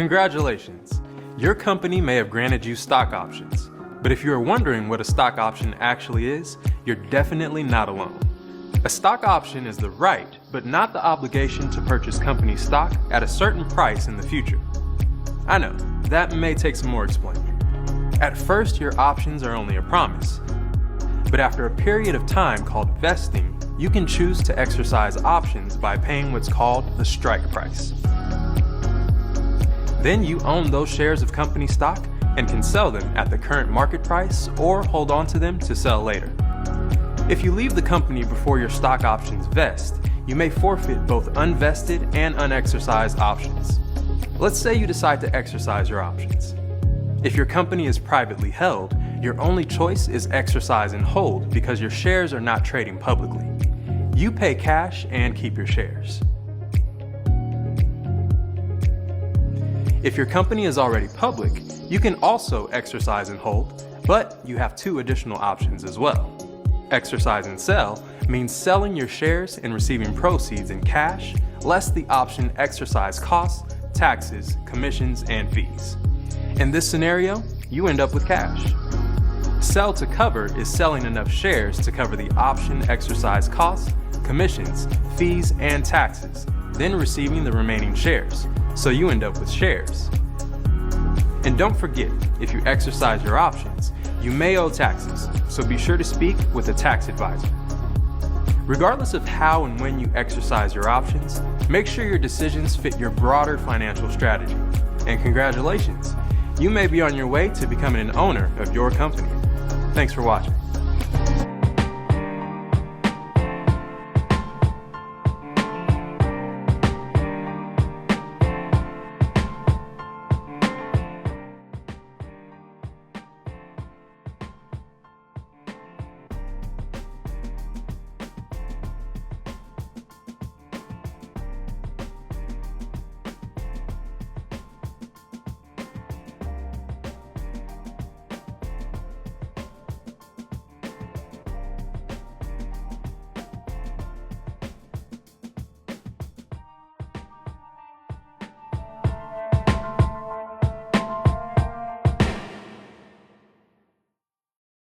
Congratulations! Your company may have granted you stock options, but if you are wondering what a stock option actually is, you're definitely not alone. A stock option is the right, but not the obligation to purchase company stock at a certain price in the future. I know, that may take some more explaining. At first, your options are only a promise, but after a period of time called vesting, you can choose to exercise options by paying what's called the strike price. Then you own those shares of company stock and can sell them at the current market price or hold on to them to sell later. If you leave the company before your stock options vest, you may forfeit both unvested and unexercised options. Let's say you decide to exercise your options. If your company is privately held, your only choice is exercise and hold because your shares are not trading publicly. You pay cash and keep your shares. If your company is already public, you can also exercise and hold, but you have two additional options as well. Exercise and sell means selling your shares and receiving proceeds in cash, less the option exercise costs, taxes, commissions, and fees. In this scenario, you end up with cash. Sell to cover is selling enough shares to cover the option exercise costs, commissions, fees, and taxes, then receiving the remaining shares, so you end up with shares. And don't forget, if you exercise your options, you may owe taxes, so be sure to speak with a tax advisor. Regardless of how and when you exercise your options, make sure your decisions fit your broader financial strategy. And congratulations, you may be on your way to becoming an owner of your company. Thanks for watching.